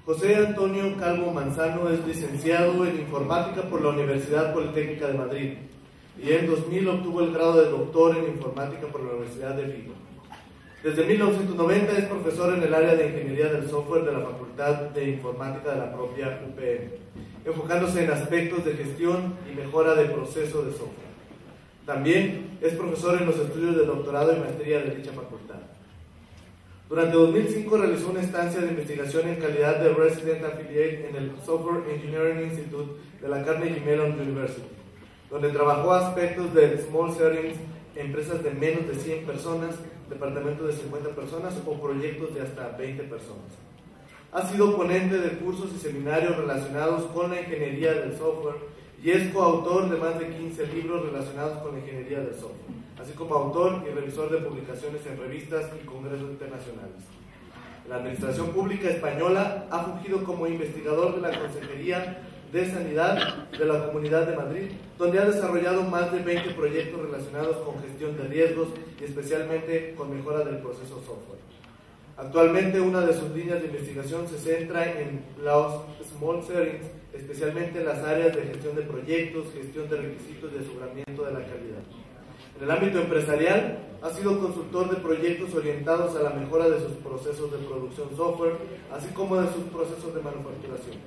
José Antonio Calvo Manzano es licenciado en Informática por la Universidad Politécnica de Madrid y en 2000 obtuvo el grado de doctor en Informática por la Universidad de Vigo. Desde 1990 es profesor en el área de Ingeniería del Software de la Facultad de Informática de la propia UPN, enfocándose en aspectos de gestión y mejora de proceso de software. También es profesor en los estudios de doctorado y maestría de dicha facultad. Durante 2005 realizó una estancia de investigación en calidad de Resident Affiliate en el Software Engineering Institute de la Carnegie Mellon University, donde trabajó aspectos de small settings, empresas de menos de 100 personas, departamentos de 50 personas o proyectos de hasta 20 personas. Ha sido ponente de cursos y seminarios relacionados con la ingeniería del software y es coautor de más de 15 libros relacionados con la ingeniería del software, así como autor y revisor de publicaciones en revistas y congresos internacionales. La Administración Pública Española ha fungido como investigador de la Consejería de Sanidad de la Comunidad de Madrid, donde ha desarrollado más de 20 proyectos relacionados con gestión de riesgos y especialmente con mejora del proceso software. Actualmente una de sus líneas de investigación se centra en los small settings, especialmente en las áreas de gestión de proyectos, gestión de requisitos y aseguramiento de la calidad. En el ámbito empresarial, ha sido consultor de proyectos orientados a la mejora de sus procesos de producción software, así como de sus procesos de manufacturación.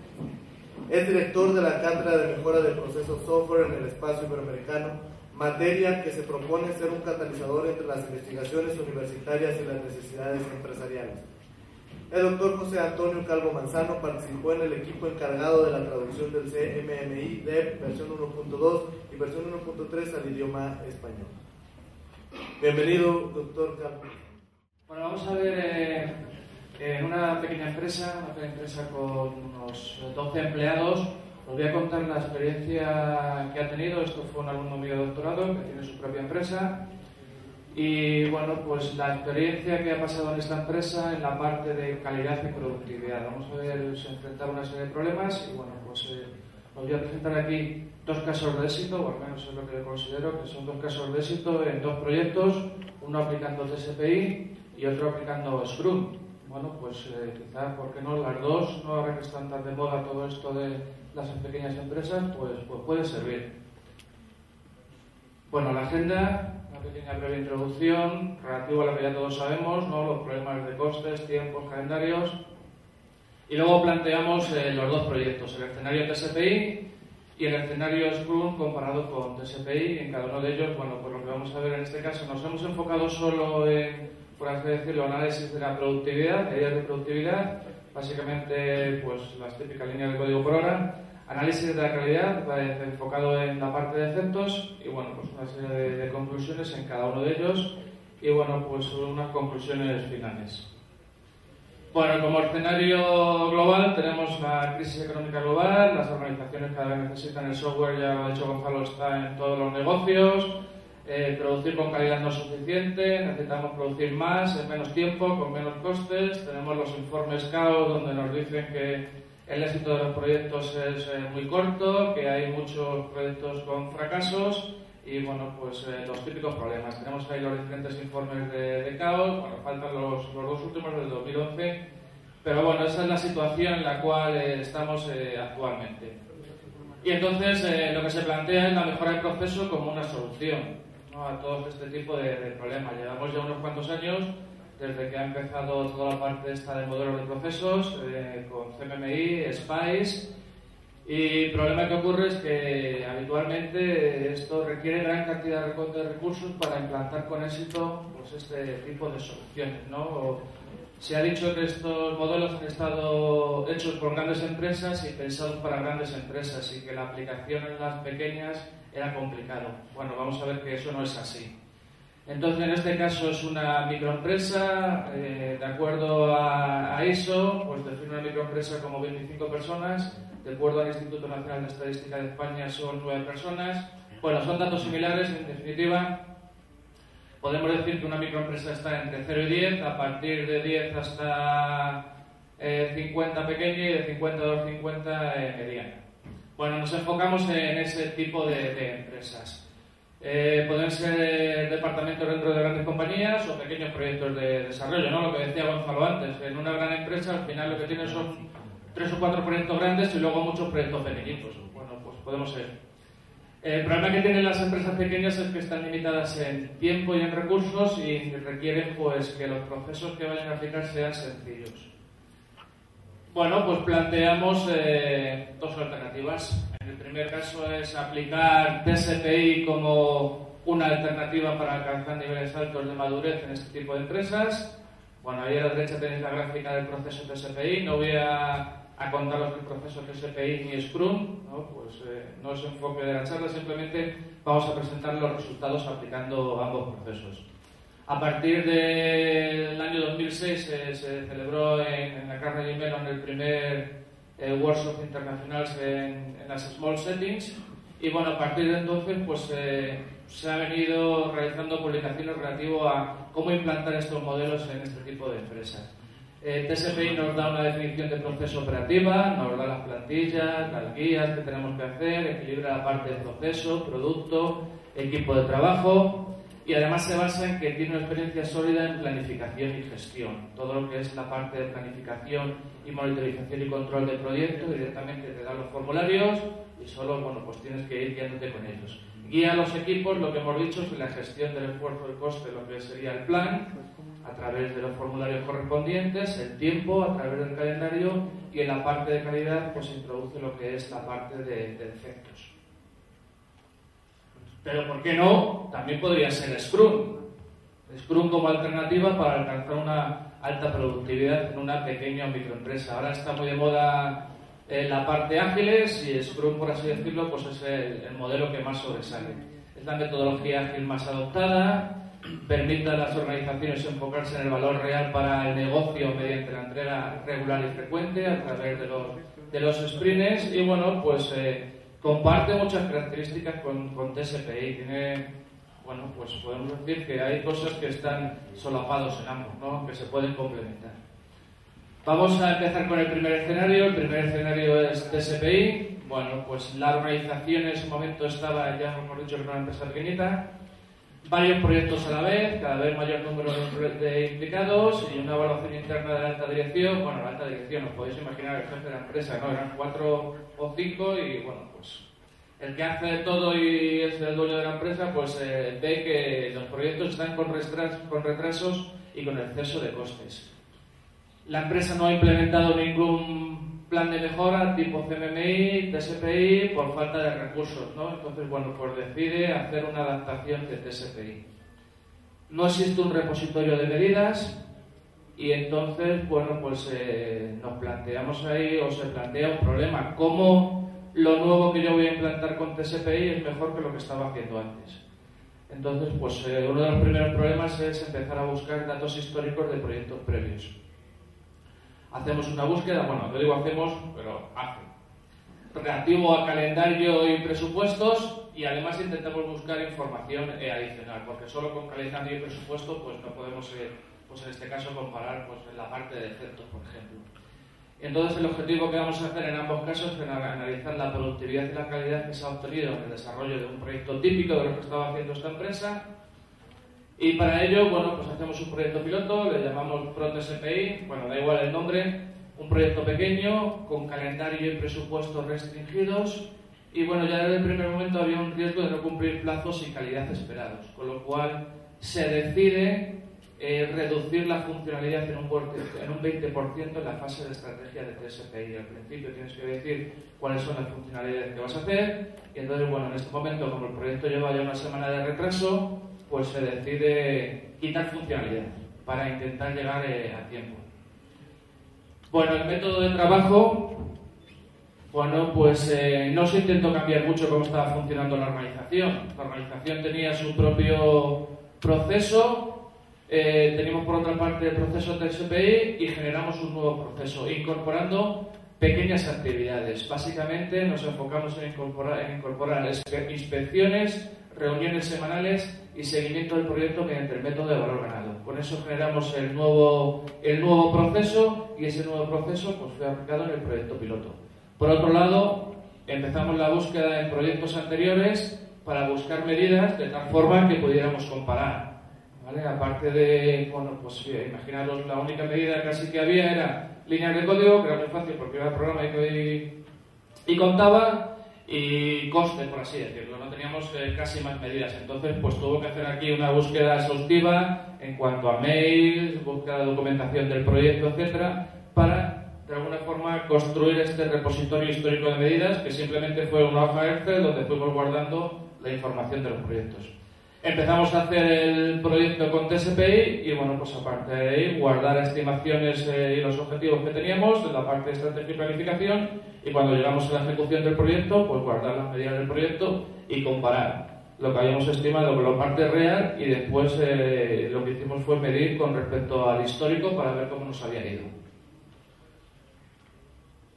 Es director de la Cátedra de Mejora de Procesos Software en el Espacio Iberoamericano, materia que se propone ser un catalizador entre las investigaciones universitarias y las necesidades empresariales. El doctor José Antonio Calvo Manzano participó en el equipo encargado de la traducción del CMMI DEP versión 1.2 y versión 1.3 al idioma español. Bienvenido, doctor Calvo. Bueno, vamos a ver una pequeña empresa con unos 12 empleados. Os voy a contar la experiencia que ha tenido. Esto fue un alumno mío de doctorado que tiene su propia empresa. Y bueno, pues la experiencia que ha pasado en esta empresa en la parte de calidad y productividad. Vamos a ver, se enfrentar a una serie de problemas y bueno, pues os voy a presentar aquí dos casos de éxito, o al menos es lo que considero que son dos casos de éxito en dos proyectos, uno aplicando TSPI y otro aplicando Scrum. Bueno, pues quizás, ¿por qué no? Las dos, no ahora que están tan de moda todo esto de las pequeñas empresas, pues puede servir. Bueno, la agenda, una pequeña breve introducción, relativo a lo que ya todos sabemos, ¿no? Los problemas de costes, tiempos, calendarios. Y luego planteamos los dos proyectos, el escenario TSPI y el escenario Scrum comparado con TSPI. En cada uno de ellos, bueno, pues lo que vamos a ver en este caso, nos hemos enfocado solo en, por así decirlo, análisis de la productividad, medidas de productividad, básicamente pues las típicas líneas de código por hora, análisis de la calidad, enfocado en la parte de efectos y bueno, pues una serie de conclusiones en cada uno de ellos y bueno, pues unas conclusiones finales. Bueno, como escenario global tenemos la crisis económica global, las organizaciones cada vez necesitan el software, ya lo ha dicho Gonzalo, está en todos los negocios. Producir con calidad no es suficiente, necesitamos producir más en menos tiempo, con menos costes. Tenemos los informes CAO donde nos dicen que el éxito de los proyectos es muy corto, que hay muchos proyectos con fracasos y bueno, pues los típicos problemas. Tenemos ahí los diferentes informes de CAO, bueno, faltan los dos últimos del 2011, pero bueno, esa es la situación en la cual estamos actualmente. Y entonces lo que se plantea es la mejora del proceso como una solución, ¿no?, a todo este tipo de problemas. Llevamos ya unos cuantos años desde que ha empezado toda la parte esta de modelos de procesos con CMMI, SPICE, y el problema que ocurre es que habitualmente esto requiere gran cantidad de recursos para implantar con éxito pues, este tipo de soluciones, ¿no? Se ha dicho que estos modelos han estado hechos por grandes empresas y pensados para grandes empresas y que la aplicación en las pequeñas era complicado. Bueno, vamos a ver que eso no es así. Entonces, en este caso es una microempresa, de acuerdo a ISO, pues define una microempresa como 25 personas, de acuerdo al Instituto Nacional de Estadística de España son 9 personas. Bueno, son datos similares, en definitiva. Podemos decir que una microempresa está entre 0 y 10, a partir de 10 hasta 50 pequeña y de 50 a 250 mediana. Bueno, nos enfocamos en ese tipo de empresas. Pueden ser departamentos dentro de grandes compañías o pequeños proyectos de desarrollo, ¿no? Lo que decía Gonzalo antes, en una gran empresa al final lo que tienes son 3 o 4 proyectos grandes y luego muchos proyectos pequeñitos. Bueno, pues podemos ser. El problema que tienen las empresas pequeñas es que están limitadas en tiempo y en recursos y requieren pues que los procesos que vayan a aplicar sean sencillos. Bueno, pues planteamos 2 alternativas. En el primer caso es aplicar TSPI como una alternativa para alcanzar niveles altos de madurez en este tipo de empresas. Bueno, ahí a la derecha tenéis la gráfica del proceso TSPI. No voy a contaros el proceso TSPI ni Scrum, ¿no? Pues no es enfoque de la charla, simplemente vamos a presentar los resultados aplicando ambos procesos. A partir del año 2006 se celebró en la Carnegie Mellon el primer workshop internacional en las Small Settings y bueno, a partir de entonces pues se ha venido realizando publicaciones relativas a cómo implantar estos modelos en este tipo de empresas. TSPI nos da una definición de proceso operativa, nos da las plantillas, las guías que tenemos que hacer, equilibra la parte de proceso, producto, equipo de trabajo y además se basa en que tiene una experiencia sólida en planificación y gestión. Todo lo que es la parte de planificación y monitorización y control de proyectos, directamente te dan los formularios y solo bueno, pues tienes que ir guiándote con ellos. Guía a los equipos, lo que hemos dicho, es la gestión del esfuerzo y coste, lo que sería el plan, a través de los formularios correspondientes, el tiempo, a través del calendario y en la parte de calidad pues introduce lo que es la parte de defectos. Pero ¿por qué no? También podría ser Scrum. Scrum como alternativa para alcanzar una alta productividad en una pequeña o microempresa. Ahora está muy de moda la parte ágiles y Scrum, por así decirlo, pues es el modelo que más sobresale. Es la metodología ágil más adoptada, permite a las organizaciones enfocarse en el valor real para el negocio mediante la entrega regular y frecuente a través de los sprints y bueno, pues comparte muchas características con TSPI. Tiene, bueno, pues podemos decir que hay cosas que están solapados en ambos, ¿no? Que se pueden complementar. Vamos a empezar con el primer escenario. El primer escenario es TSPI. Bueno, pues la organización en ese momento estaba, ya hemos dicho, que era una empresa pequeñita, varios proyectos a la vez, cada vez mayor número de implicados y una evaluación interna de la alta dirección. Bueno, la alta dirección, os podéis imaginar el jefe de la empresa, ¿no? Eran 4 o 5 y bueno, pues el que hace todo y es el dueño de la empresa, pues ve que los proyectos están con retrasos y con exceso de costes. La empresa no ha implementado ningún plan de mejora tipo CMMI, TSPI, por falta de recursos, ¿no? Entonces, bueno, pues decide hacer una adaptación de TSPI. No existe un repositorio de medidas y entonces, bueno, pues nos planteamos ahí, o se plantea un problema. ¿Cómo lo nuevo que yo voy a implantar con TSPI es mejor que lo que estaba haciendo antes? Entonces, pues uno de los primeros problemas es empezar a buscar datos históricos de proyectos previos. Hacemos una búsqueda, bueno, no digo hacemos, pero relativo a calendario y presupuestos y además intentamos buscar información adicional, porque solo con calendario y presupuesto pues no podemos, pues en este caso, comparar pues, en la parte de efectos, por ejemplo. Entonces el objetivo que vamos a hacer en ambos casos es analizar la productividad y la calidad que se ha obtenido en el desarrollo de un proyecto típico de lo que estaba haciendo esta empresa. Y para ello, bueno, pues hacemos un proyecto piloto, le llamamos ProTSPI, bueno, da igual el nombre, un proyecto pequeño, con calendario y presupuestos restringidos, y bueno, ya desde el primer momento había un riesgo de no cumplir plazos y calidad esperados, con lo cual se decide reducir la funcionalidad en un 20% en la fase de estrategia de TSPI. Al principio tienes que decir cuáles son las funcionalidades que vas a hacer, y entonces, bueno, en este momento, como el proyecto lleva ya una semana de retraso, pues se decide quitar funcionalidad para intentar llegar a tiempo. Bueno, el método de trabajo, bueno, pues no se intentó cambiar mucho cómo estaba funcionando la organización. La organización tenía su propio proceso, teníamos por otra parte el proceso TSPI y generamos un nuevo proceso, incorporando pequeñas actividades. Básicamente nos enfocamos en incorporar inspecciones, reuniones semanales y seguimiento del proyecto mediante el método de valor ganado. Con eso generamos el nuevo proceso y ese nuevo proceso pues, fue aplicado en el proyecto piloto. Por otro lado, empezamos la búsqueda en proyectos anteriores para buscar medidas de tal forma que pudiéramos comparar. ¿vale? Aparte de, bueno, pues imaginaros, la única medida casi que había era líneas de código, que era muy fácil porque era el programa y contaba, y coste, por así decirlo. No teníamos casi más medidas. Entonces, pues tuvo que hacer aquí una búsqueda exhaustiva en cuanto a mails, búsqueda de documentación del proyecto, etcétera, para, de alguna forma, construir este repositorio histórico de medidas, que simplemente fue una hoja Excel donde fuimos guardando la información de los proyectos. Empezamos a hacer el proyecto con TSPI y, bueno, pues aparte de ahí, guardar estimaciones y los objetivos que teníamos en la parte de estrategia y planificación, y cuando llegamos a la ejecución del proyecto, pues guardar las medidas del proyecto y comparar lo que habíamos estimado con la parte real, y después lo que hicimos fue medir con respecto al histórico para ver cómo nos había ido.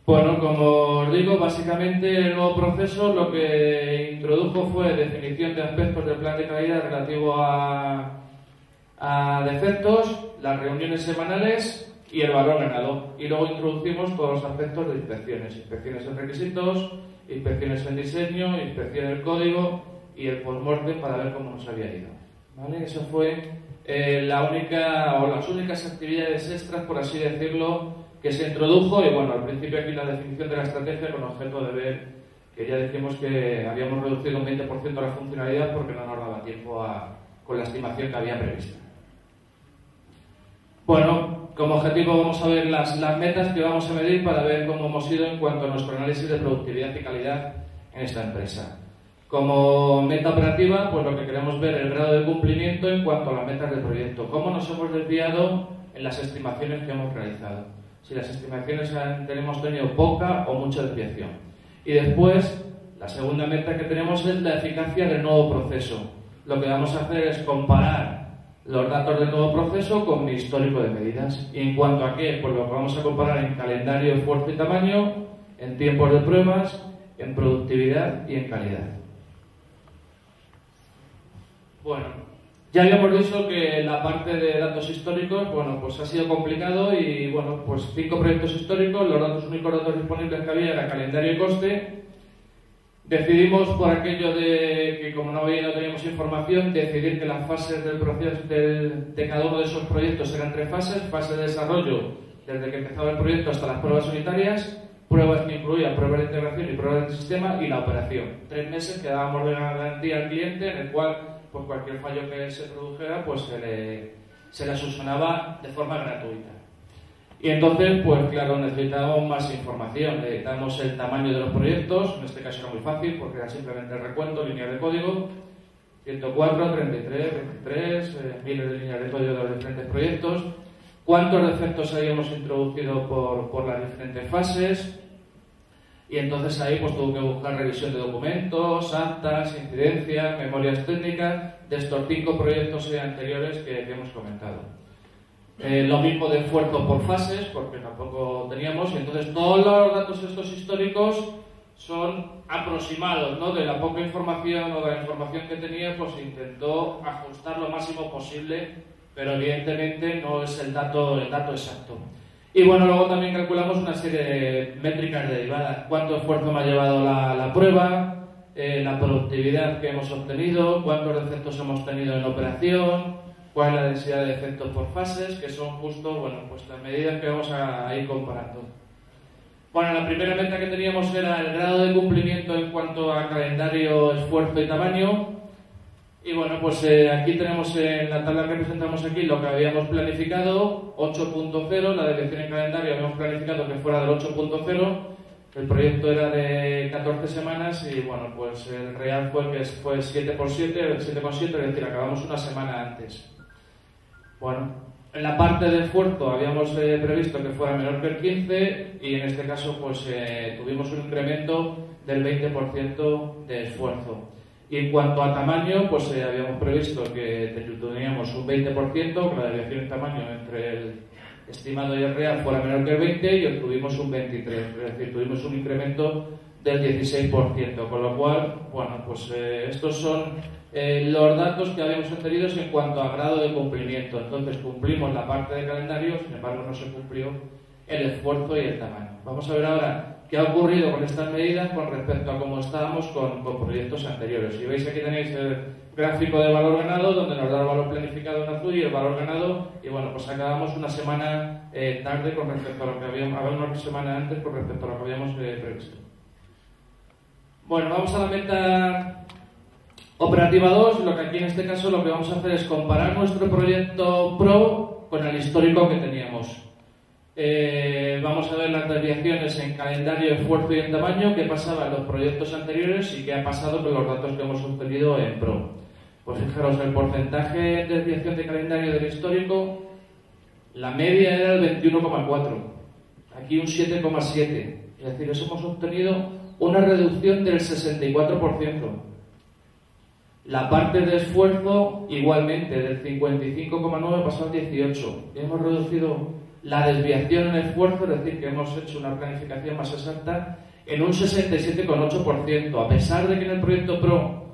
Bueno, como os digo, básicamente el nuevo proceso lo que introdujo fue definición de aspectos del plan de calidad relativo a defectos, las reuniones semanales y el valor ganado. Y luego introducimos todos los aspectos de inspecciones en requisitos, inspecciones en diseño, inspección del código y el post-mortem para ver cómo nos había ido. ¿Vale? Eso fue la única o las únicas actividades extras, por así decirlo, que se introdujo. Y bueno, al principio aquí la definición de la estrategia con objeto de ver que ya decimos que habíamos reducido un 20% la funcionalidad porque no nos daba tiempo con la estimación que había prevista. Bueno, como objetivo vamos a ver las metas que vamos a medir para ver cómo hemos ido en cuanto a nuestro análisis de productividad y calidad en esta empresa. Como meta operativa, pues lo que queremos ver es el grado de cumplimiento en cuanto a las metas del proyecto. Cómo nos hemos desviado en las estimaciones que hemos realizado. Si las estimaciones hemos tenido poca o mucha desviación. Y después, la segunda meta que tenemos es la eficacia del nuevo proceso. Lo que vamos a hacer es comparar los datos del nuevo proceso con mi histórico de medidas. Y en cuanto a qué, pues lo que vamos a comparar en calendario, esfuerzo y tamaño, en tiempos de pruebas, en productividad y en calidad. Bueno, ya habíamos dicho que la parte de datos históricos, bueno, pues ha sido complicado y, bueno, pues 5 proyectos históricos, los únicos datos disponibles que había era calendario y coste. Decidimos, por aquello de que como no teníamos información, decidir que las fases del proceso de cada uno de esos proyectos eran 3 fases: fase de desarrollo, desde que empezaba el proyecto hasta las pruebas unitarias, pruebas que incluían pruebas de integración y pruebas del sistema, y la operación. 3 meses que dábamos de garantía al cliente, en el cual por cualquier fallo que se produjera, pues se le subsanaba de forma gratuita. Y entonces, pues claro, necesitábamos más información. Necesitamos el tamaño de los proyectos. En este caso era muy fácil porque era simplemente el recuento, líneas de código, 104, 33, 23, miles de líneas de código de los diferentes proyectos. Cuántos defectos habíamos introducido por las diferentes fases. Y entonces ahí pues tuvo que buscar revisión de documentos, actas, incidencias, memorias técnicas de estos 5 proyectos anteriores que hemos comentado. Lo mismo de esfuerzo por fases, porque tampoco teníamos, y entonces todos los datos estos históricos son aproximados, ¿no? De la poca información o de la información que tenía, pues intentó ajustar lo máximo posible, pero evidentemente no es el dato exacto. Y bueno, luego también calculamos una serie de métricas derivadas. Cuánto esfuerzo me ha llevado la prueba, la productividad que hemos obtenido, cuántos defectos hemos tenido en la operación, cuál es la densidad de defectos por fases, que son justo, bueno, pues las medidas que vamos a ir comparando. Bueno, la primera meta que teníamos era el grado de cumplimiento en cuanto a calendario, esfuerzo y tamaño. Y bueno, pues aquí tenemos en la tabla que presentamos aquí lo que habíamos planificado, 8.0, la dirección en calendario habíamos planificado que fuera del 8.0, el proyecto era de 14 semanas y bueno, pues el real fue 7x7, 7,7, es decir, acabamos una semana antes. Bueno, en la parte de esfuerzo habíamos previsto que fuera menor que el 15 y en este caso pues tuvimos un incremento del 20% de esfuerzo. Y en cuanto a tamaño, pues habíamos previsto que teníamos un 20%, que la desviación en tamaño entre el estimado y el real fuera menor que el 20% y obtuvimos un 23%, es decir, tuvimos un incremento del 16%, con lo cual, bueno, pues estos son los datos que habíamos obtenido en cuanto a grado de cumplimiento. Entonces cumplimos la parte de calendario, sin embargo no se cumplió el esfuerzo y el tamaño. Vamos a ver ahora qué ha ocurrido con estas medidas con respecto a cómo estábamos con proyectos anteriores. Y veis aquí tenéis el gráfico de valor ganado, donde nos da el valor planificado en azul y el valor ganado, y bueno, pues acabamos una semana tarde con respecto a lo que habíamos, una semana antes con respecto a lo que habíamos previsto. Bueno, vamos a la meta operativa 2, lo que aquí en este caso lo que vamos a hacer es comparar nuestro proyecto Pro con el histórico que teníamos. Vamos a ver las desviaciones en calendario, esfuerzo y en tamaño, qué pasaba en los proyectos anteriores y qué ha pasado con los datos que hemos obtenido en Pro. Pues fijaros, el porcentaje de desviación de calendario del histórico, la media era el 21,4, aquí un 7,7, es decir, eso hemos obtenido una reducción del 64%. La parte de esfuerzo, igualmente, del 55,9 pasó al 18. Y hemos reducido la desviación en esfuerzo, es decir, que hemos hecho una planificación más exacta, en un 67,8%. A pesar de que en el proyecto Pro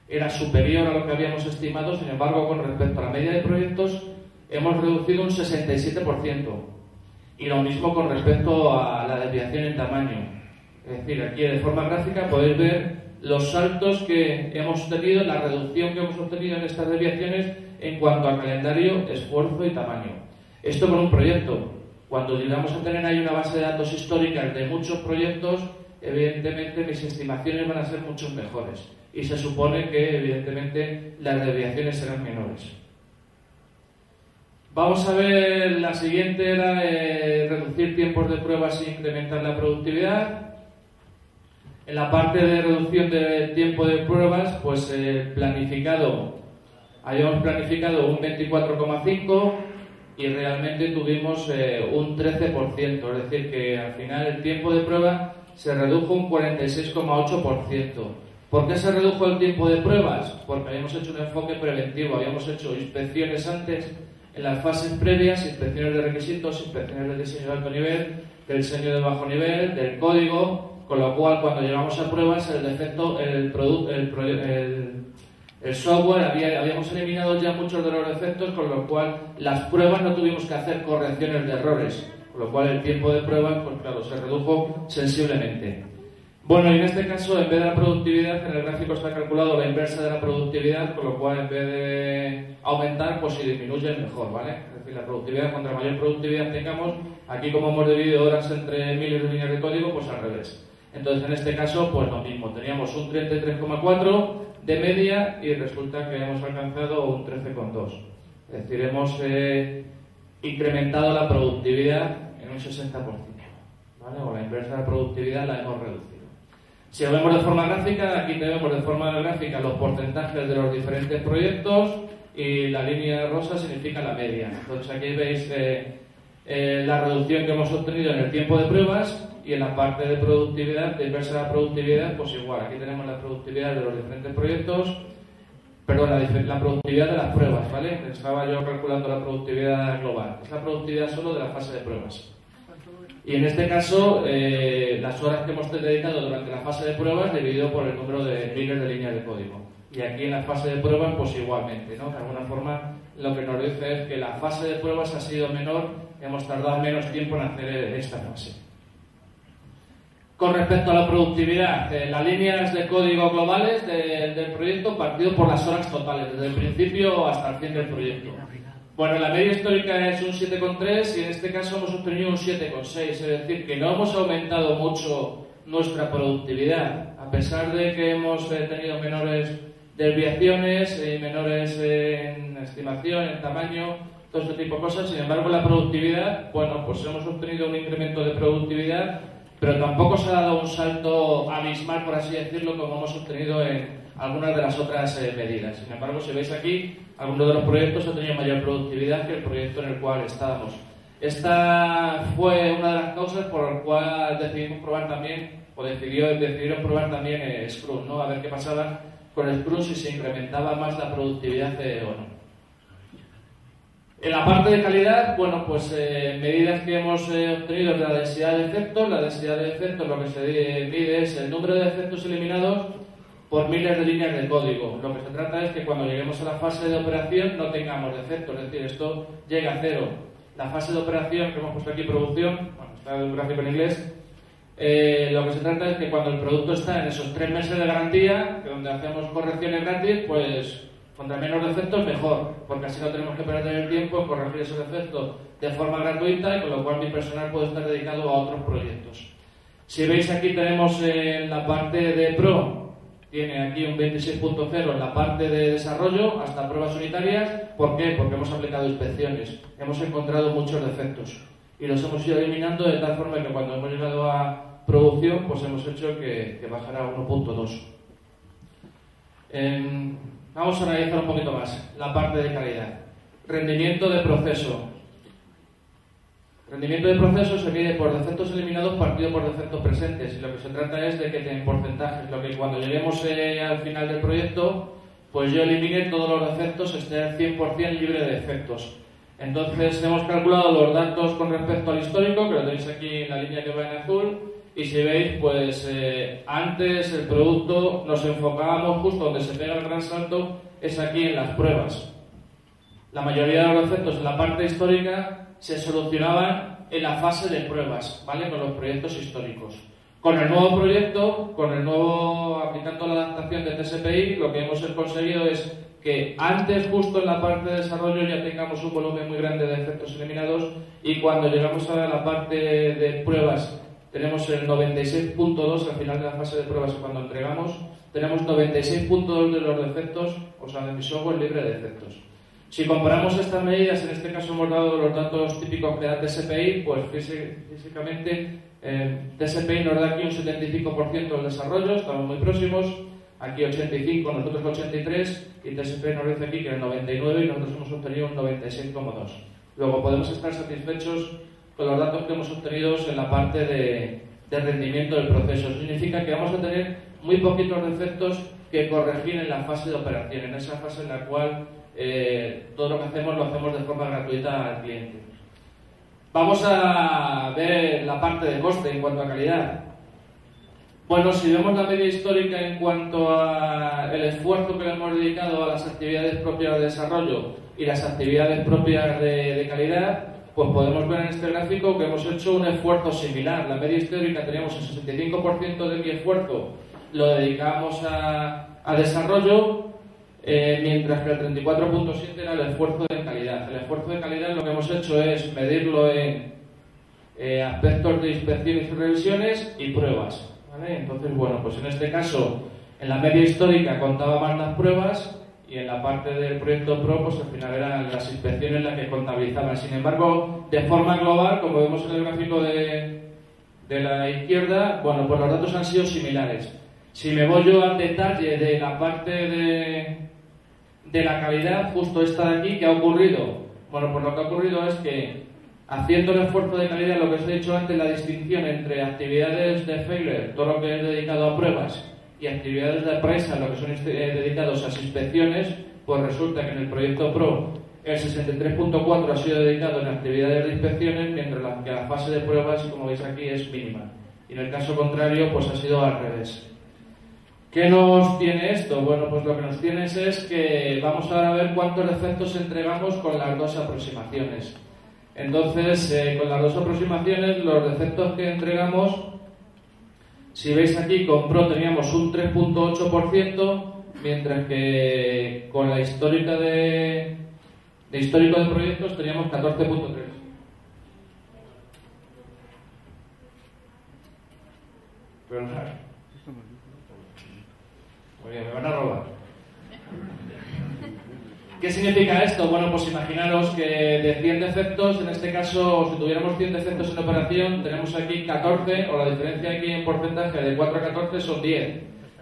era superior a lo que habíamos estimado, sin embargo, con respecto a la media de proyectos, hemos reducido un 67%. Y lo mismo con respecto a la desviación en tamaño. Es decir, aquí de forma gráfica podéis ver los saltos que hemos tenido, la reducción que hemos obtenido en estas desviaciones en cuanto a calendario, esfuerzo y tamaño. Esto con un proyecto. Cuando llegamos a tener ahí una base de datos históricas de muchos proyectos, evidentemente mis estimaciones van a ser mucho mejores. Y se supone que, evidentemente, las desviaciones serán menores. Vamos a ver, la siguiente era reducir tiempos de pruebas e incrementar la productividad. En la parte de reducción de tiempo de pruebas, pues habíamos planificado un 24,5 y realmente tuvimos un 13%, es decir, que al final el tiempo de prueba se redujo un 46,8%. ¿Por qué se redujo el tiempo de pruebas? Porque habíamos hecho un enfoque preventivo, habíamos hecho inspecciones antes, en las fases previas, inspecciones de requisitos, inspecciones del diseño de alto nivel, del diseño de bajo nivel, del código. Con lo cual, cuando llegamos a pruebas, el defecto, el software, habíamos eliminado ya muchos de los defectos, con lo cual las pruebas no tuvimos que hacer correcciones de errores, con lo cual el tiempo de pruebas, pues claro, se redujo sensiblemente. Bueno, y en este caso, en vez de la productividad, en el gráfico está calculado la inversa de la productividad, con lo cual en vez de aumentar, pues si disminuye mejor, ¿vale? Es decir, la productividad, cuanto mayor productividad tengamos, aquí como hemos dividido horas entre miles de líneas de código, pues al revés. Entonces, en este caso, pues lo mismo, teníamos un 33,4 de media y resulta que hemos alcanzado un 13,2. Es decir, hemos incrementado la productividad en un 60%, ¿vale? O la inversa de la productividad la hemos reducido. Si lo vemos de forma gráfica, aquí tenemos de forma gráfica los porcentajes de los diferentes proyectos y la línea rosa significa la media. Entonces, aquí veis la reducción que hemos obtenido en el tiempo de pruebas. Y en la parte de productividad, de inversa de la productividad, pues igual, aquí tenemos la productividad de los diferentes proyectos, perdón, la productividad de las pruebas, ¿vale? Estaba yo calculando la productividad global, es la productividad solo de la fase de pruebas. Y en este caso, las horas que hemos dedicado durante la fase de pruebas dividido por el número de miles de líneas de código. Y aquí en la fase de pruebas, pues igualmente, ¿no? De alguna forma, lo que nos dice es que la fase de pruebas ha sido menor, hemos tardado menos tiempo en hacer esta fase. Con respecto a la productividad, las líneas de código globales del proyecto partido por las horas totales, desde el principio hasta el fin del proyecto. Bueno, la media histórica es un 7,3 y en este caso hemos obtenido un 7,6, es decir, que no hemos aumentado mucho nuestra productividad, a pesar de que hemos tenido menores desviaciones, menores en estimación, en tamaño, todo este tipo de cosas. Sin embargo, la productividad, bueno, pues hemos obtenido un incremento de productividad, pero tampoco se ha dado un salto abismal, por así decirlo, como hemos obtenido en algunas de las otras medidas. Sin embargo, si veis aquí, algunos de los proyectos han tenido mayor productividad que el proyecto en el cual estábamos. Esta fue una de las causas por las cuales decidimos probar también, o decidieron probar también Scrum, ¿no? A ver qué pasaba con Scrum, si se incrementaba más la productividad o no. En la parte de calidad, bueno, pues medidas que hemos obtenido es la densidad de defectos. La densidad de defectos lo que se mide es el número de defectos eliminados por miles de líneas de código. Lo que se trata es que cuando lleguemos a la fase de operación no tengamos defectos, es decir, esto llega a cero. La fase de operación que hemos puesto aquí, producción, bueno, está en un gráfico en inglés, lo que se trata es que cuando el producto está en esos 3 meses de garantía, que donde hacemos correcciones gratis, pues contra menos defectos mejor, porque así no tenemos que perder el tiempo en corregir esos defectos de forma gratuita, y con lo cual mi personal puede estar dedicado a otros proyectos. Si veis aquí tenemos en la parte de Pro, tiene aquí un 26.0 en la parte de desarrollo, hasta pruebas unitarias. ¿Por qué? Porque hemos aplicado inspecciones, hemos encontrado muchos defectos y los hemos ido eliminando de tal forma que cuando hemos llegado a producción, pues hemos hecho que bajara a 1.2. Vamos a analizar un poquito más la parte de calidad. Rendimiento de proceso. Rendimiento de proceso se mide por defectos eliminados partido por defectos presentes. Y lo que se trata es de que en porcentajes, lo que cuando lleguemos al final del proyecto, pues yo elimine todos los defectos, esté al 100% libre de defectos. Entonces hemos calculado los datos con respecto al histórico, que lo tenéis aquí en la línea que va en azul, y si veis, pues antes el producto nos enfocábamos justo donde se pega el gran salto, es aquí en las pruebas. La mayoría de los defectos en la parte histórica se solucionaban en la fase de pruebas, ¿vale? Con los proyectos históricos. Con el nuevo proyecto, aplicando la adaptación de TSPI, lo que hemos conseguido es que antes, justo en la parte de desarrollo, ya tengamos un volumen muy grande de defectos eliminados, y cuando llegamos a la parte de pruebas tenemos el 96.2 al final de la fase de pruebas, cuando entregamos tenemos 96.2 de los defectos, o sea, de mi software libre de defectos. Si comparamos estas medidas, en este caso hemos dado los datos típicos que da TSPI, pues físicamente TSPI nos da aquí un 75% del desarrollo, estamos muy próximos, aquí 85, nosotros 83, y TSPI nos dice aquí que el 99 y nosotros hemos obtenido un 96,2. Luego podemos estar satisfechos con los datos que hemos obtenido en la parte de rendimiento del proceso. Eso significa que vamos a tener muy poquitos defectos que corregir en la fase de operación, en esa fase en la cual todo lo que hacemos lo hacemos de forma gratuita al cliente. Vamos a ver la parte de coste en cuanto a calidad. Bueno, si vemos la media histórica en cuanto al esfuerzo que le hemos dedicado a las actividades propias de desarrollo y las actividades propias de calidad, pues podemos ver en este gráfico que hemos hecho un esfuerzo similar. La media histórica teníamos el 65% de mi esfuerzo lo dedicamos a desarrollo, mientras que el 34.7 era el esfuerzo de calidad. El esfuerzo de calidad lo que hemos hecho es medirlo en aspectos de inspecciones y revisiones y pruebas, ¿vale? Entonces, bueno, pues en este caso, en la media histórica contaba más las pruebas, y en la parte del proyecto Pro, pues al final eran las inspecciones las que contabilizaban. Sin embargo, de forma global, como vemos en el gráfico de la izquierda, bueno, pues los datos han sido similares. Si me voy yo al detalle de la parte de la calidad, justo esta de aquí, ¿qué ha ocurrido? Bueno, pues lo que ha ocurrido es que, haciendo el esfuerzo de calidad, lo que os he dicho antes, la distinción entre actividades de failure, todo lo que es dedicado a pruebas, y actividades de appraisal, lo que son dedicados a las inspecciones, pues resulta que en el proyecto Pro el 63.4 ha sido dedicado en actividades de inspecciones, mientras que la fase de pruebas, como veis aquí, es mínima. Y en el caso contrario, pues ha sido al revés. ¿Qué nos tiene esto? Bueno, pues lo que nos tiene es que vamos ahora a ver cuántos defectos entregamos con las dos aproximaciones. Entonces, con las dos aproximaciones, los defectos que entregamos, si veis aquí, con Pro teníamos un 3.8%, mientras que con la histórica de histórico de proyectos teníamos 14.3%. Perdonad. Muy bien, me van a robar. ¿Qué significa esto? Bueno, pues imaginaros que de 100 defectos, en este caso, si tuviéramos 100 defectos en operación, tenemos aquí 14, o la diferencia aquí en porcentaje de 4 a 14 son 10.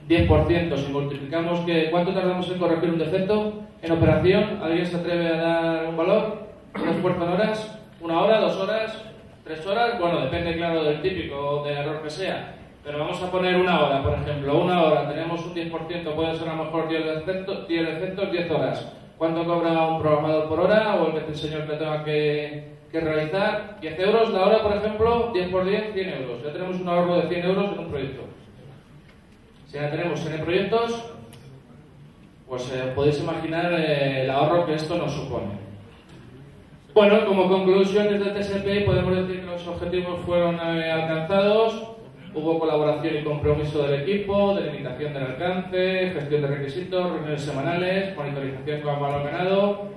10%. Si multiplicamos, ¿cuánto tardamos en corregir un defecto en operación? ¿Alguien se atreve a dar un valor? ¿Un esfuerzo en horas? ¿1 hora? ¿2 horas? ¿3 horas? Bueno, depende, claro, del típico, del error que sea. Pero vamos a poner 1 hora, por ejemplo. 1 hora, tenemos un 10%, puede ser a lo mejor 10 defectos, 10 horas. ¿Cuánto cobra un programador por hora o el señor que tenga que realizar? 10 euros la hora, por ejemplo, 10 por 10, 100 euros. Ya tenemos un ahorro de 100 euros en un proyecto. Si ya tenemos N proyectos, pues podéis imaginar el ahorro que esto nos supone. Bueno, como conclusiones de TSPI podemos decir que los objetivos fueron alcanzados. Hubo colaboración y compromiso del equipo, delimitación del alcance, gestión de requisitos, reuniones semanales, monitorización con valor ganado,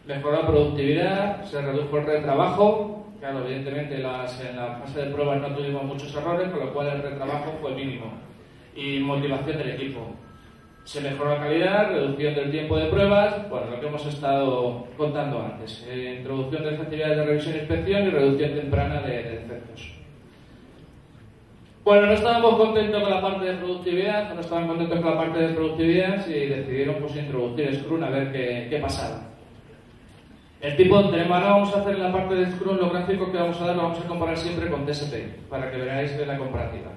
mejoró la productividad, se redujo el retrabajo. Claro, evidentemente en la fase de pruebas no tuvimos muchos errores, con lo cual el retrabajo fue mínimo. Y motivación del equipo. Se mejoró la calidad, reducción del tiempo de pruebas, bueno, lo que hemos estado contando antes. Introducción de las actividades de revisión e inspección y reducción temprana de defectos. Bueno, no estábamos contentos con la parte de productividad, y decidieron pues introducir Scrum a ver qué pasaba. El tipo, ahora vamos a hacer en la parte de Scrum, los gráficos que vamos a dar, lo vamos a comparar siempre con TSP, para que veáis de la comparativa.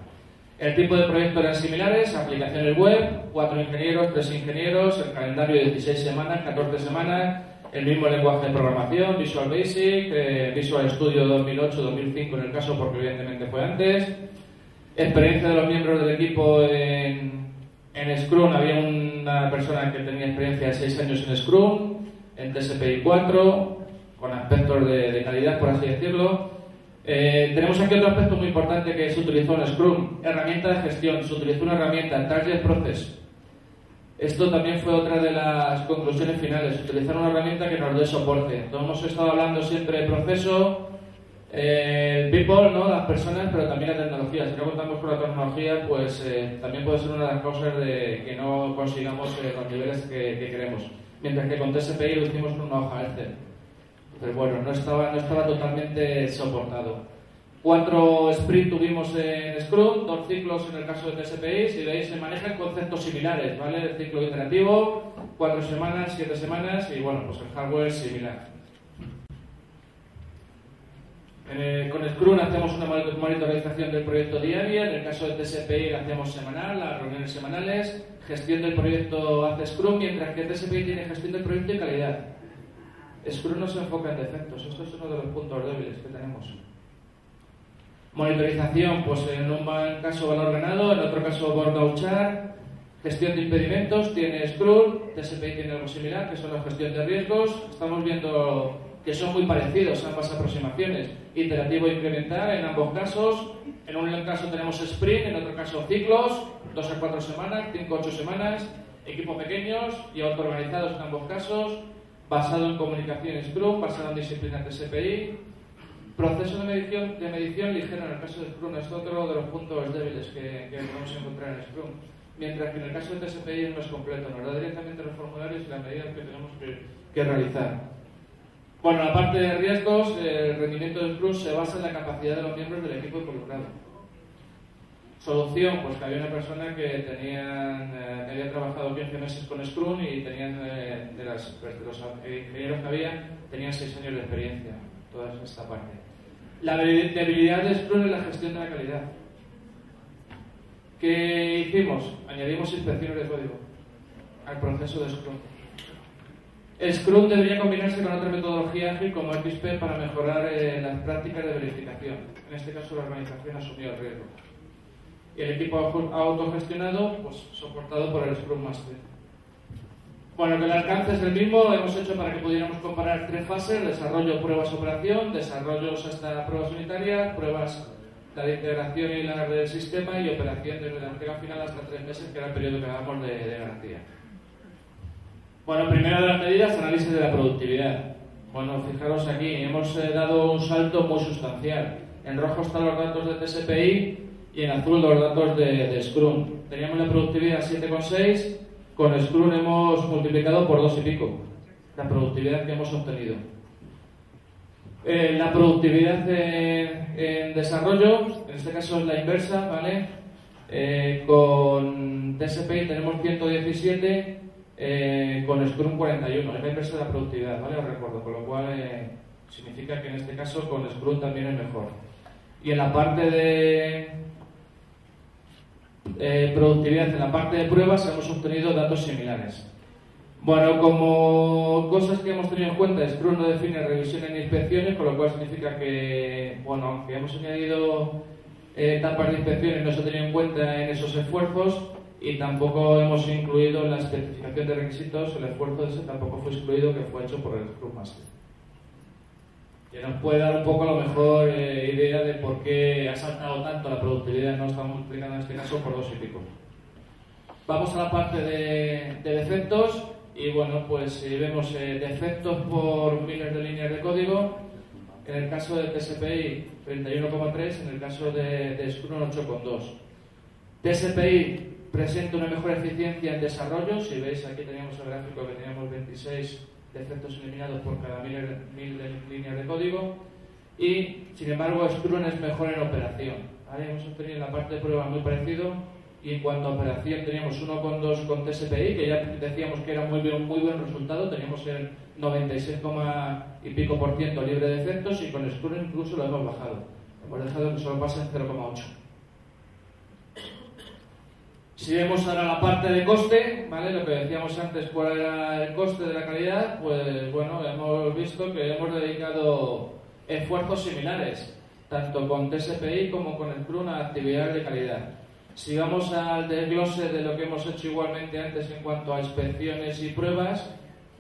El tipo de proyectos eran similares, aplicaciones web, 4 ingenieros, 3 ingenieros, el calendario de 16 semanas, 14 semanas, el mismo lenguaje de programación, Visual Basic, Visual Studio 2008-2005 en el caso porque evidentemente fue antes. Experiencia de los miembros del equipo en Scrum, había una persona que tenía experiencia de 6 años en Scrum, en TSPI 4, con aspectos de calidad, por así decirlo. Tenemos aquí otro aspecto muy importante que se utilizó en Scrum, herramienta de gestión, se utilizó una herramienta, Target Process. Esto también fue otra de las conclusiones finales, utilizar una herramienta que nos dé soporte. Entonces, hemos estado hablando siempre de proceso, people, ¿no? Las personas, pero también la tecnología. Si no contamos con la tecnología, pues también puede ser una de las causas de que no consigamos los niveles que queremos. Mientras que con TSPI lo hicimos en una hoja Excel. Pero bueno, no estaba totalmente soportado. 4 sprints tuvimos en Scrum, 2 ciclos en el caso de TSPI. Si veis, se manejan conceptos similares, ¿vale? El ciclo iterativo, 4 semanas, 7 semanas y bueno, pues el hardware es similar. Con Scrum hacemos una monitorización del proyecto diaria, en el caso de TSPI la hacemos semanal, las reuniones semanales, gestión del proyecto hace Scrum, mientras que TSPI tiene gestión del proyecto y calidad. Scrum no se enfoca en defectos, esto es uno de los puntos débiles que tenemos. Monitorización, pues en un caso valor ganado, en otro caso workout chart, gestión de impedimentos, tiene Scrum, TSPI tiene algo similar, que son la gestión de riesgos. Estamos viendo que son muy parecidos ambas aproximaciones, iterativo e incremental en ambos casos. En un caso tenemos sprint, en otro caso ciclos, 2 a 4 semanas, 5 a 8 semanas, equipos pequeños y autoorganizados en ambos casos. Basado en comunicación Scrum, basado en disciplina TSPI, proceso de medición ligero en el caso de Scrum, es otro de los puntos débiles que podemos encontrar en Scrum, mientras que en el caso de TSPI es más completo, nos da directamente los formularios y las medidas que tenemos que realizar. Bueno, la parte de riesgos, el rendimiento de Scrum se basa en la capacidad de los miembros del equipo involucrado. Solución, pues que había una persona que había trabajado 15 meses con Scrum y tenían, de los ingenieros que había, tenían 6 años de experiencia, toda esta parte. La debilidad de Scrum es la gestión de la calidad. ¿Qué hicimos? Añadimos inspecciones de código al proceso de Scrum. El Scrum debería combinarse con otra metodología ágil como XP para mejorar las prácticas de verificación. En este caso la organización asumió el riesgo. Y el equipo autogestionado, pues soportado por el Scrum Master. Bueno, que el alcance es el mismo, hemos hecho para que pudiéramos comparar 3 fases: desarrollo, pruebas, operación, desarrollos hasta pruebas unitarias, pruebas la de integración y la del sistema y operación desde la entrega final hasta 3 meses, que era el periodo que dábamos de garantía. Bueno, primero de las medidas, análisis de la productividad. Bueno, fijaros aquí, hemos dado un salto muy sustancial. En rojo están los datos de TSPI y en azul los datos de Scrum. Teníamos la productividad 7,6, con Scrum hemos multiplicado por 2 y pico la productividad que hemos obtenido. La productividad en desarrollo, en este caso es la inversa, ¿vale? Con TSPI tenemos 117, con Scrum 41, es la inversa de la productividad, ¿vale? Os recuerdo, con lo cual significa que en este caso con Scrum también es mejor. Y en la parte de productividad, en la parte de pruebas hemos obtenido datos similares. Bueno, como cosas que hemos tenido en cuenta, Scrum no define revisiones ni inspecciones, con lo cual significa que, bueno, aunque hemos añadido etapas de inspecciones, no se ha tenido en cuenta en esos esfuerzos y tampoco hemos incluido en la especificación de requisitos el esfuerzo de ese tampoco fue excluido, que fue hecho por el Scrum Master. que nos puede dar un poco la mejor idea de por qué ha saltado tanto la productividad. No estamos multiplicando en este caso por 2 y pico. Vamos a la parte de defectos y bueno, pues si vemos defectos por miles de líneas de código, en el caso de TSPI 31,3, en el caso de Scrum 8,2. TSPI presenta una mejor eficiencia en desarrollo. Si veis aquí teníamos el gráfico que teníamos 26 defectos eliminados por cada mil de líneas de código, y sin embargo Scrum es mejor en operación. ¿Vale? Hemos obtenido en la parte de prueba muy parecido, y en cuanto a operación teníamos 1,2 con TSPI, que ya decíamos que era muy buen resultado. Teníamos el 96, y pico % libre de defectos, y con Scrum incluso lo hemos bajado. Hemos dejado que solo pase en 0,8. Si vemos ahora la parte de coste, ¿vale? Lo que decíamos antes, cuál era el coste de la calidad, pues bueno, hemos visto que hemos dedicado esfuerzos similares, tanto con TSPI como con Scrum, a actividades de calidad. Si vamos al desglose de lo que hemos hecho igualmente antes en cuanto a inspecciones y pruebas,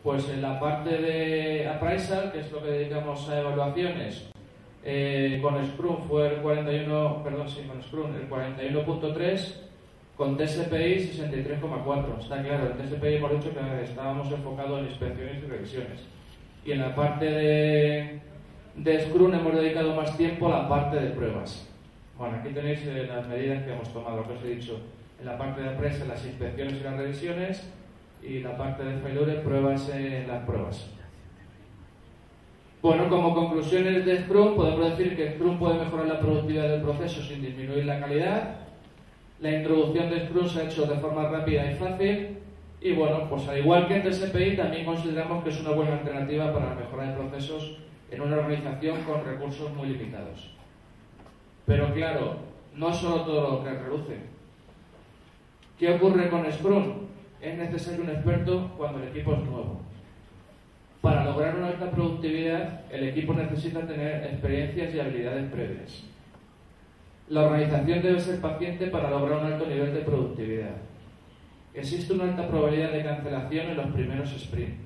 pues en la parte de appraisal, que es lo que dedicamos a evaluaciones, con Scrum fue el 41.3, con TSPI 63,4. Está claro, en TSPI hemos dicho que estábamos enfocados en inspecciones y revisiones. Y en la parte de Scrum hemos dedicado más tiempo a la parte de pruebas. Bueno, aquí tenéis las medidas que hemos tomado, lo que os he dicho. En la parte de prensa, las inspecciones y las revisiones, y la parte de failure, pruebas en las pruebas. Bueno, como conclusiones de Scrum, podemos decir que Scrum puede mejorar la productividad del proceso sin disminuir la calidad. La introducción de Scrum se ha hecho de forma rápida y fácil. Y bueno, pues al igual que en TSPI, también consideramos que es una buena alternativa para la mejora de procesos en una organización con recursos muy limitados. Pero claro, no es solo todo lo que reluce. ¿Qué ocurre con Scrum? Es necesario un experto cuando el equipo es nuevo. Para lograr una alta productividad, el equipo necesita tener experiencias y habilidades previas. La organización debe ser paciente para lograr un alto nivel de productividad. Existe una alta probabilidad de cancelación en los primeros sprints.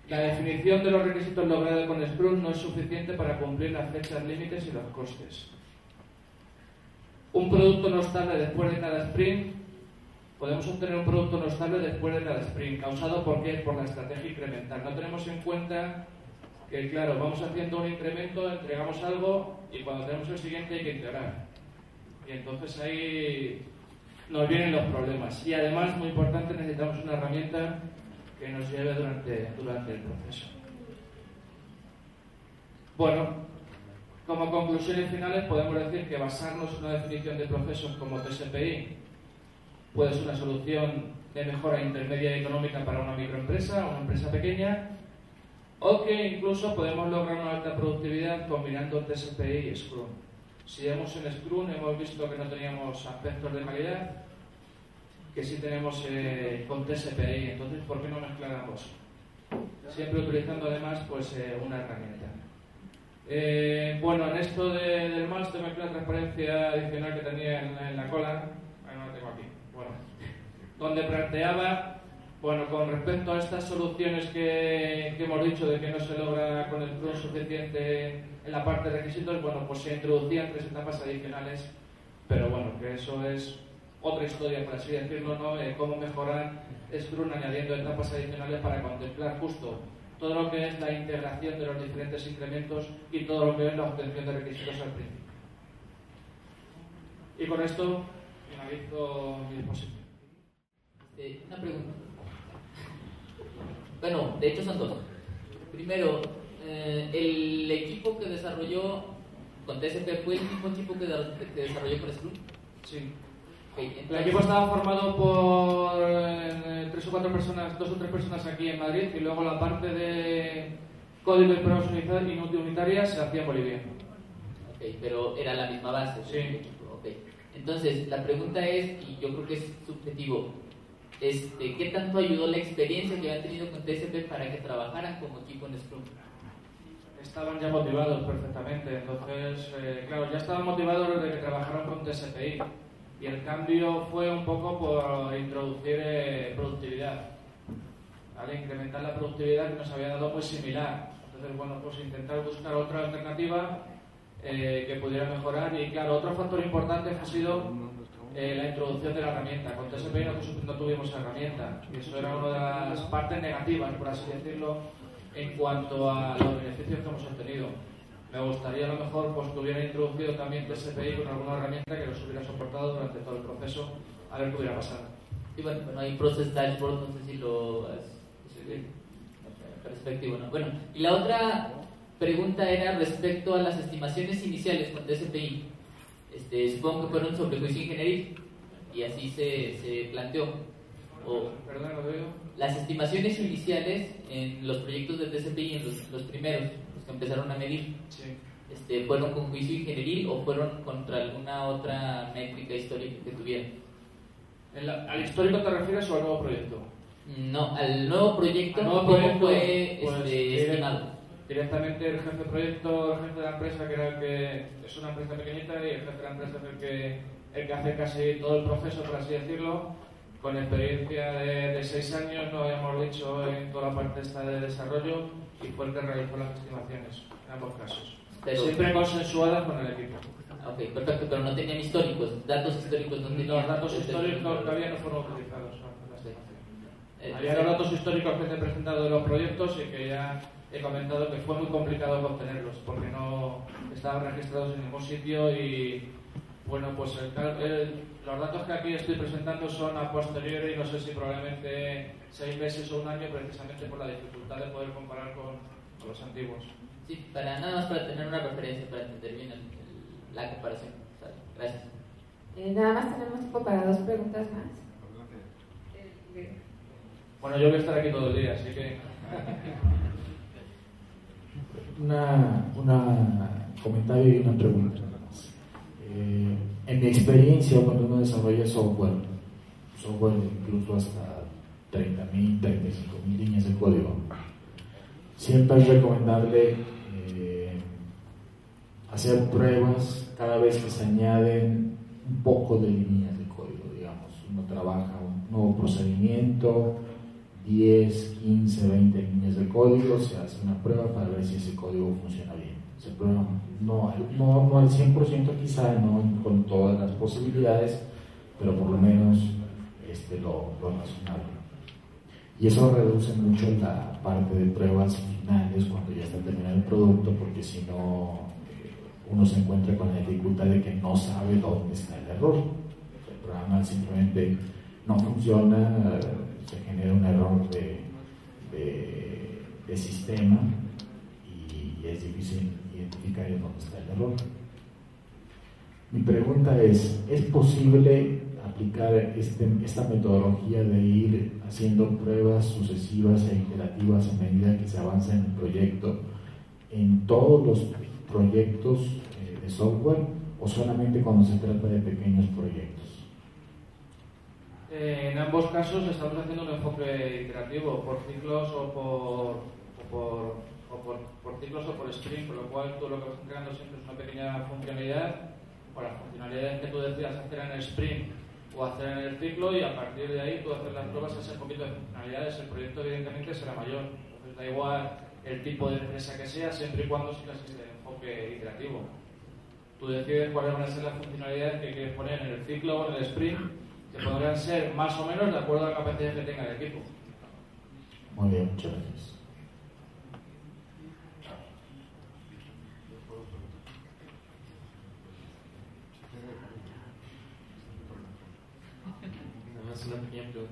La definición de los requisitos logrados con Scrum no es suficiente para cumplir las fechas límites y los costes. Un producto no estable después de cada sprint. Podemos obtener un producto no estable después de cada sprint, causado ¿por qué? Por la estrategia incremental. No tenemos en cuenta que, claro, vamos haciendo un incremento, entregamos algo y cuando tenemos el siguiente hay que integrar. Y entonces ahí nos vienen los problemas. Y además, muy importante, necesitamos una herramienta que nos lleve durante el proceso. Bueno, como conclusiones finales podemos decir que basarnos en una definición de procesos como TSPI puede ser una solución de mejora intermedia y económica para una microempresa o una empresa pequeña, o que incluso podemos lograr una alta productividad combinando TSPI y Scrum. Si vemos en Scrum, hemos visto que no teníamos aspectos de calidad, que sí tenemos con TSPI. Entonces, ¿por qué no mezclar ambos? Siempre utilizando además pues una herramienta. Bueno, en esto del máster de mezcla de transparencia adicional que tenía en la cola, no la tengo aquí, bueno, donde planteaba, bueno, con respecto a estas soluciones que hemos dicho de que no se logra con el Scrum suficiente en la parte de requisitos, bueno, pues se introducían 3 etapas adicionales, pero bueno, que eso es otra historia, por así decirlo, ¿no? Cómo mejorar Scrum añadiendo etapas adicionales para contemplar justo todo lo que es la integración de los diferentes incrementos y todo lo que es la obtención de requisitos al principio. Y con esto finalizo mi exposición. Una pregunta. Bueno, de hecho son 2. Primero, el equipo que desarrolló con TSP fue el mismo equipo que desarrolló con Scrum. Sí. Okay, entonces, el equipo estaba formado por 3 o 4 personas, 2 o 3 personas aquí en Madrid, y luego la parte de código y pruebas unitarias se hacía en Bolivia. Ok, pero era la misma base. Sí. Okay. Entonces, la pregunta es, y yo creo que es subjetivo, ¿qué tanto ayudó la experiencia que habían tenido con TSP para que trabajaran como equipo en Scrum? Estaban ya motivados perfectamente, entonces, claro, ya estaban motivados desde que trabajaron con TSPI. Y el cambio fue un poco por introducir productividad, ¿vale? Incrementar la productividad que nos había dado muy similar. Entonces, bueno, pues intentar buscar otra alternativa que pudiera mejorar. Y claro, otro factor importante ha sido la introducción de la herramienta. Con TSPI no tuvimos herramienta, y eso era una de las partes negativas, por así decirlo, en cuanto a los beneficios que hemos obtenido. Me gustaría a lo mejor pues, que hubiera introducido también TSPI con alguna herramienta que nos hubiera soportado durante todo el proceso, a ver qué hubiera pasado. Y bueno, hay Process Dashboard, no sé si lo has perspectivo, ¿no? Bueno, y la otra pregunta era respecto a las estimaciones iniciales con TSPI. Supongo que fueron sobre juicio ingenieril, y así se planteó. Perdón, ¿lo digo? Las estimaciones iniciales en los proyectos de TSPI, en los primeros, los que empezaron a medir, sí. ¿Fueron con juicio ingenieril o fueron contra alguna otra métrica histórica que tuvieran? ¿Al histórico te refieres o al nuevo proyecto? No, al nuevo proyecto, ¿cómo fue pues, estimado? Directamente el jefe de proyecto, el jefe de la empresa, que era el que es una empresa pequeñita, y el jefe de la empresa es el que hace casi todo el proceso, por así decirlo, con experiencia de 6 años, lo habíamos dicho, en toda la parte esta de desarrollo, y fue el que realizó las estimaciones en ambos casos. Pero, siempre consensuadas con el equipo. Ok, perfecto, pero no tenían históricos, datos históricos no tenían. Los datos históricos que había no fueron utilizados. Había los datos históricos que te he presentado de los proyectos y que ya he comentado que fue muy complicado obtenerlos porque no estaban registrados en ningún sitio. Y bueno, pues los datos que aquí estoy presentando son a posteriori, y no sé si probablemente 6 meses o un año, precisamente por la dificultad de poder comparar con los antiguos. Sí, nada más para tener una referencia, para entender bien la comparación. Gracias. Nada más tenemos tiempo para 2 preguntas más. Bueno, yo voy a estar aquí todo el día, así que... Una comentario y una pregunta. En mi experiencia, cuando uno desarrolla software incluso hasta 30.000, 35.000 líneas de código, siempre es recomendable hacer pruebas cada vez que se añaden un poco de líneas de código, digamos. Uno trabaja un nuevo procedimiento, 10, 15, 20 líneas de código, se hace una prueba para ver si ese código funciona bien. Se prueba no al 100% quizá, no con todas las posibilidades, pero por lo menos lo razonable. Y eso reduce mucho la parte de pruebas finales cuando ya está terminado el producto, porque si no, uno se encuentra con la dificultad de que no sabe dónde está el error. El programa simplemente no funciona, se genera un error de sistema y es difícil identificar en dónde está el error. Mi pregunta es posible aplicar esta metodología de ir haciendo pruebas sucesivas e iterativas a medida que se avanza en el proyecto en todos los proyectos de software, o solamente cuando se trata de pequeños proyectos? En ambos casos estamos haciendo un enfoque iterativo por ciclos o por ciclos o por sprint, por lo cual tú lo que vas creando siempre es una pequeña funcionalidad, o las funcionalidades que tú decidas hacer en el sprint o hacer en el ciclo, y a partir de ahí tú haces las pruebas a ese poquito de funcionalidades. El proyecto evidentemente será mayor, entonces da igual el tipo de empresa que sea, siempre y cuando siga ese enfoque iterativo. Tú decides cuáles van a ser las funcionalidades que quieres poner en el ciclo o en el sprint, que podrán ser más o menos de acuerdo a la capacidad que tenga el equipo. Muy bien, muchas gracias. Nada más una pequeña pregunta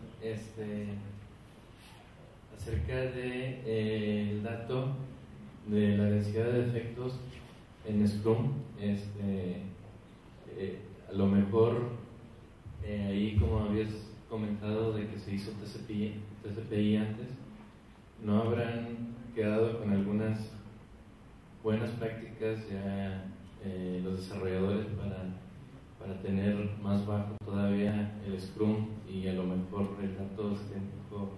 acerca de el dato de la densidad de defectos en Scrum. A lo mejor ahí, como habías comentado de que se hizo TCPI antes, ¿no habrán quedado con algunas buenas prácticas ya los desarrolladores para tener más bajo todavía el Scrum, y a lo mejor el dato esté un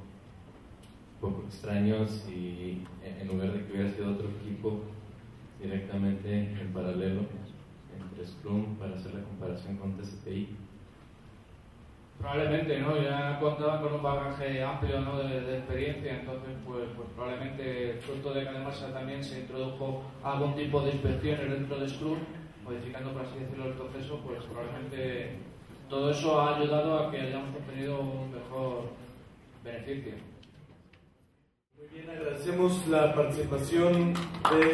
poco extraños, y en lugar de que hubiera sido otro equipo directamente en paralelo entre Scrum para hacer la comparación con TCPI? Probablemente, ¿no? Ya contaban con un bagaje amplio, ¿no?, de experiencia, entonces pues probablemente fruto de que además también se introdujo algún tipo de inspecciones dentro de Scrum, modificando, por así decirlo, el proceso, pues probablemente todo eso ha ayudado a que hayamos obtenido un mejor beneficio. Muy bien, agradecemos la participación de